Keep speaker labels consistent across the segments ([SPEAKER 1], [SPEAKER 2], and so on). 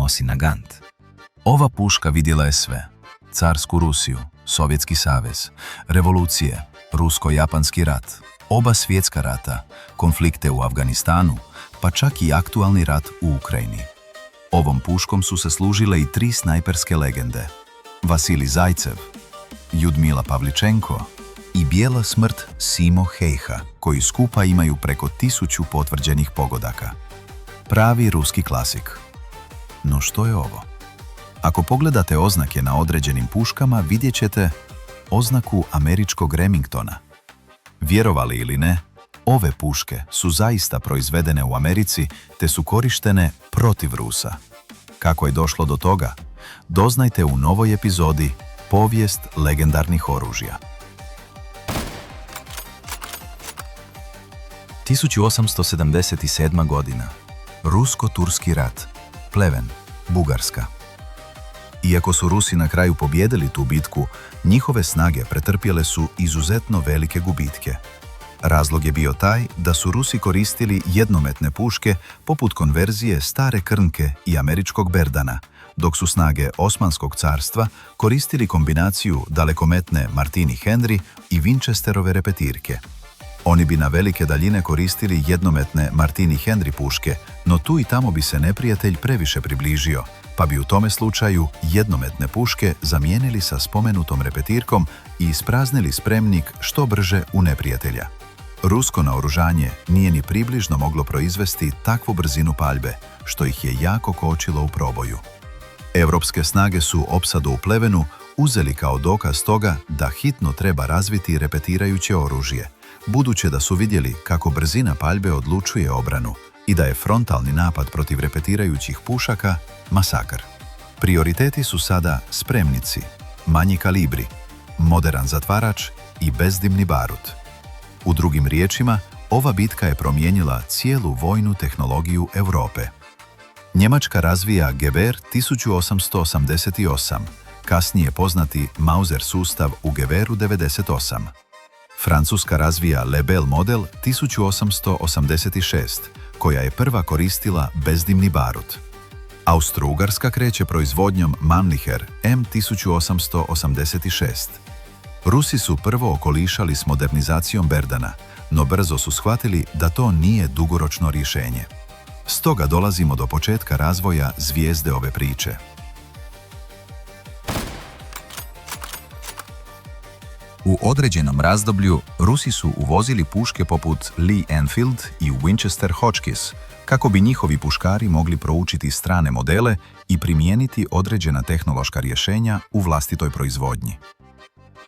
[SPEAKER 1] Mosin Nagant. Ova puška vidjela je sve. Carsku Rusiju, Sovjetski savez, revolucije, Rusko-japanski rat, oba svjetska rata, konflikte u Afganistanu, pa čak i aktualni rat u Ukrajini. Ovom puškom su se služile i 3 snajperske legende. Vasilij Zajcev, Ljudmila Pavličenko i bijela smrt Simo Hejha, koji skupa imaju preko 1000 potvrđenih pogodaka. Pravi ruski klasik. No što je ovo? Ako pogledate oznake na određenim puškama, vidjet ćete oznaku američkog Remingtona. Vjerovali ili ne, ove puške su zaista proizvedene u Americi te su korištene protiv Rusa. Kako je došlo do toga? Doznajte u novoj epizodi Povijest legendarnih oružja. 1877. godina. Rusko-turski rat. Pleven, Bugarska. Iako su Rusi na kraju pobijedili tu bitku, njihove snage pretrpjele su izuzetno velike gubitke. Razlog je bio taj da su Rusi koristili jednometne puške poput konverzije stare Krnke i američkog Berdana, dok su snage Osmanskog carstva koristili kombinaciju dalekometne Martini Henry i Winchesterove repetirke. Oni bi na velike daljine koristili jednometne Martini Henry puške, no tu i tamo bi se neprijatelj previše približio, pa bi u tome slučaju jednometne puške zamijenili sa spomenutom repetirkom i ispraznili spremnik što brže u neprijatelja. Rusko naoružanje nije ni približno moglo proizvesti takvu brzinu paljbe, što ih je jako kočilo u proboju. Evropske snage su opsadu u Plevenu uzeli kao dokaz toga da hitno treba razviti repetirajuće oružje, budući da su vidjeli kako brzina paljbe odlučuje obranu i da je frontalni napad protiv repetirajućih pušaka masakr. Prioriteti su sada spremnici, manji kalibri, moderan zatvarač i bezdimni barut. U drugim riječima, ova bitka je promijenila cijelu vojnu tehnologiju Europe. Njemačka razvija Gewehr 1888, kasnije poznati Mauser sustav u Gewehru 98. Francuska razvija Lebel model 1886, koja je prva koristila bezdimni barut. Austro-Ugarska kreće proizvodnjom Mannlicher M1886. Rusi su prvo okolišali s modernizacijom Berdana, no brzo su shvatili da to nije dugoročno rješenje. Stoga dolazimo do početka razvoja zvijezde ove priče. U određenom razdoblju Rusi su uvozili puške poput Lee Enfield i Winchester Hotchkiss, kako bi njihovi puškari mogli proučiti strane modele i primijeniti određena tehnološka rješenja u vlastitoj proizvodnji.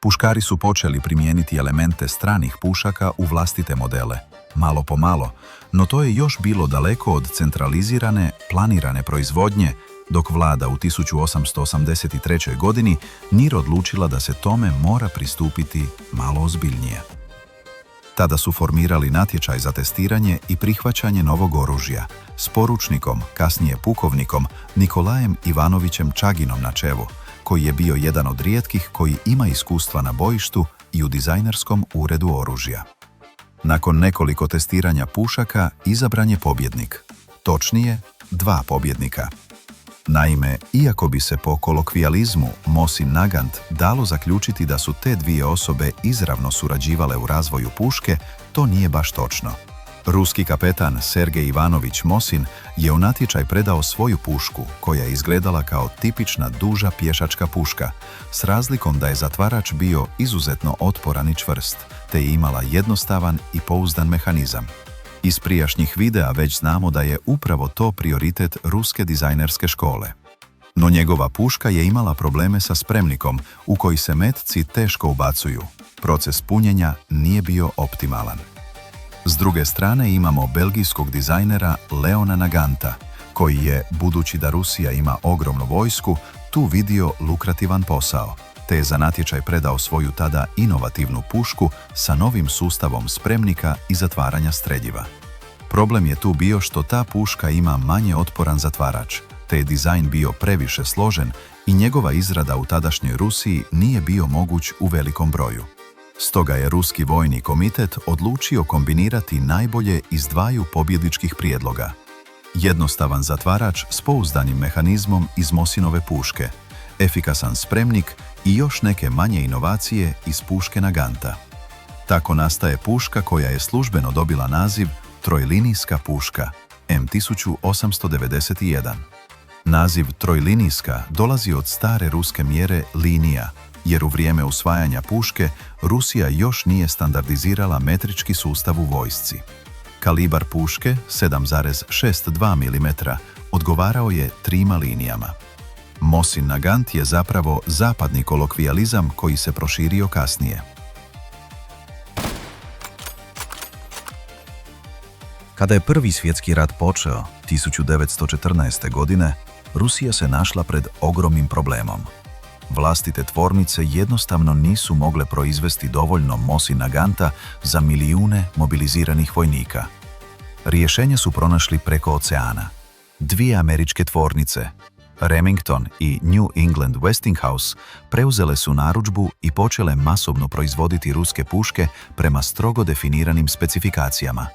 [SPEAKER 1] Puškari su počeli primijeniti elemente stranih pušaka u vlastite modele, malo po malo, no to je još bilo daleko od centralizirane, planirane proizvodnje, dok vlada u 1883. godini NIR odlučila da se tome mora pristupiti malo ozbiljnije. Tada su formirali natječaj za testiranje i prihvaćanje novog oružja s poručnikom, kasnije pukovnikom, Nikolajem Ivanovićem Čaginom na čelu, koji je bio jedan od rijetkih koji ima iskustva na bojištu i u dizajnerskom uredu oružja. Nakon nekoliko testiranja pušaka izabran je pobjednik, točnije 2 pobjednika. Naime, iako bi se po kolokvijalizmu Mosin Nagant dalo zaključiti da su te dvije osobe izravno surađivale u razvoju puške, to nije baš točno. Ruski kapetan Sergej Ivanović Mosin je u natječaj predao svoju pušku, koja je izgledala kao tipična duža pješačka puška, s razlikom da je zatvarač bio izuzetno otporan i čvrst, te je imala jednostavan i pouzdan mehanizam. Iz prijašnjih videa već znamo da je upravo to prioritet ruske dizajnerske škole. No njegova puška je imala probleme sa spremnikom, u koji se metci teško ubacuju. Proces punjenja nije bio optimalan. S druge strane imamo belgijskog dizajnera Leona Naganta, koji je, budući da Rusija ima ogromnu vojsku, tu vidio lukrativan posao, te je za natječaj predao svoju tada inovativnu pušku sa novim sustavom spremnika i zatvaranja streljiva. Problem je tu bio što ta puška ima manje otporan zatvarač, te je dizajn bio previše složen i njegova izrada u tadašnjoj Rusiji nije bio moguć u velikom broju. Stoga je Ruski vojni komitet odlučio kombinirati najbolje iz 2 pobjedničkih prijedloga. Jednostavan zatvarač s pouzdanim mehanizmom iz Mosinove puške, efikasan spremnik i još neke manje inovacije iz puške Naganta. Tako nastaje puška koja je službeno dobila naziv trojlinijska puška M1891. Naziv trojlinijska dolazi od stare ruske mjere linija, jer u vrijeme usvajanja puške Rusija još nije standardizirala metrički sustav u vojsci. Kalibar puške 7,62 mm odgovarao je 3 linijama. Mosin Nagant je zapravo zapadni kolokvijalizam koji se proširio kasnije.
[SPEAKER 2] Kada je Prvi svjetski rat počeo, 1914. godine, Rusija se našla pred ogromnim problemom. Vlastite tvornice jednostavno nisu mogle proizvesti dovoljno Mosin Naganta za milijune mobiliziranih vojnika. Rješenje su pronašli preko oceana. 2 američke tvornice, Remington i New England Westinghouse, preuzele su narudžbu i počele masovno proizvoditi ruske puške prema strogo definiranim specifikacijama.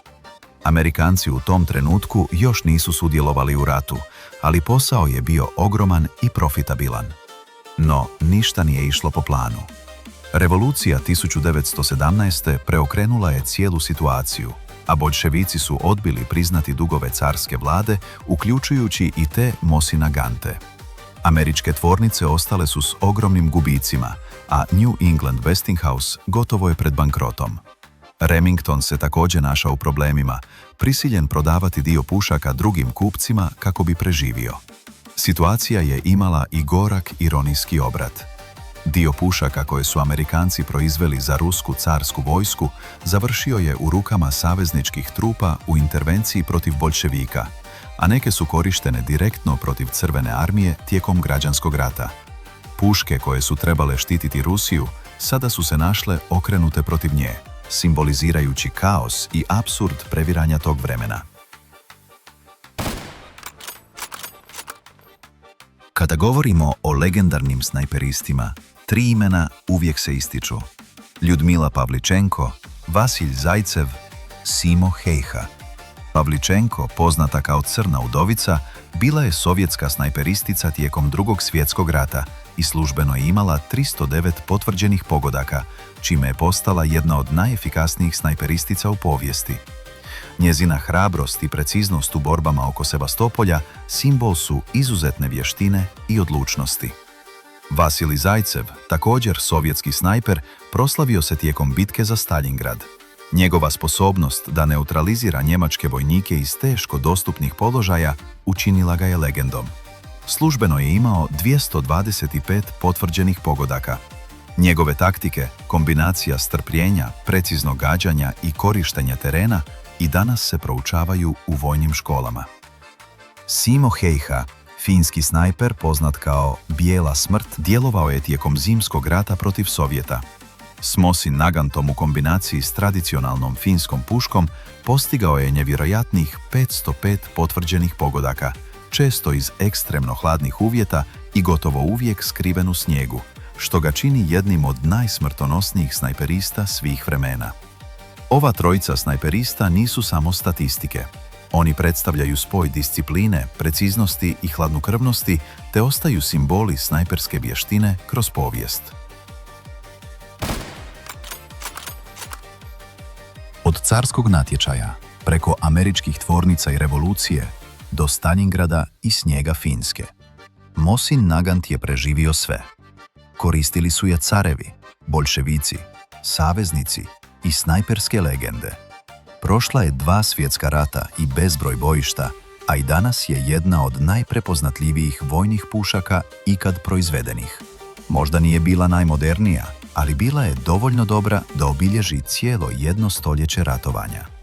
[SPEAKER 2] Amerikanci u tom trenutku još nisu sudjelovali u ratu, ali posao je bio ogroman i profitabilan. No, ništa nije išlo po planu. Revolucija 1917. preokrenula je cijelu situaciju, a boljševici su odbili priznati dugove carske vlade, uključujući i te Mosin Nagante. Američke tvornice ostale su s ogromnim gubicima, a New England Westinghouse gotovo je pred bankrotom. Remington se također našao u problemima, prisiljen prodavati dio pušaka drugim kupcima kako bi preživio. Situacija je imala i gorak ironijski obrat. Dio pušaka koje su Amerikanci proizveli za rusku carsku vojsku završio je u rukama savezničkih trupa u intervenciji protiv boljševika, a neke su korištene direktno protiv Crvene armije tijekom građanskog rata. Puške koje su trebale štititi Rusiju sada su se našle okrenute protiv nje, simbolizirajući kaos i apsurd previranja tog vremena.
[SPEAKER 1] Kada govorimo o legendarnim snajperistima, 3 imena uvijek se ističu. Ljudmila Pavličenko, Vasilj Zajcev, Simo Hejha. Pavličenko, poznata kao Crna udovica, bila je sovjetska snajperistica tijekom Drugog svjetskog rata i službeno je imala 309 potvrđenih pogodaka, čime je postala jedna od najefikasnijih snajperistica u povijesti. Njezina hrabrost i preciznost u borbama oko Sevastopolja simbol su izuzetne vještine i odlučnosti. Vasilij Zajcev, također sovjetski snajper, proslavio se tijekom bitke za Staljingrad. Njegova sposobnost da neutralizira njemačke vojnike iz teško dostupnih položaja učinila ga je legendom. Službeno je imao 225 potvrđenih pogodaka. Njegove taktike, kombinacija strpljenja, preciznog gađanja i korištenja terena i danas se proučavaju u vojnim školama. Simo Hejha, finski snajper poznat kao Bijela smrt, djelovao je tijekom Zimskog rata protiv Sovjeta. S Mosin Nagantom u kombinaciji s tradicionalnom finskom puškom postigao je nevjerojatnih 505 potvrđenih pogodaka, često iz ekstremno hladnih uvjeta i gotovo uvijek skriven u snijegu, što ga čini jednim od najsmrtonosnijih snajperista svih vremena. Ova trojica snajperista nisu samo statistike. Oni predstavljaju spoj discipline, preciznosti i hladnokrvnosti te ostaju simboli snajperske vještine kroz povijest. Od carskog natječaja, preko američkih tvornica i revolucije, do Staljingrada i snijega Finske, Mosin Nagant je preživio sve. Koristili su je carevi, boljševici, saveznici i snajperske legende. Prošla je 2 svjetska rata i bezbroj bojišta, a i danas je jedna od najprepoznatljivijih vojnih pušaka ikad proizvedenih. Možda nije bila najmodernija, ali bila je dovoljno dobra da obilježi cijelo 1 stoljeće ratovanja.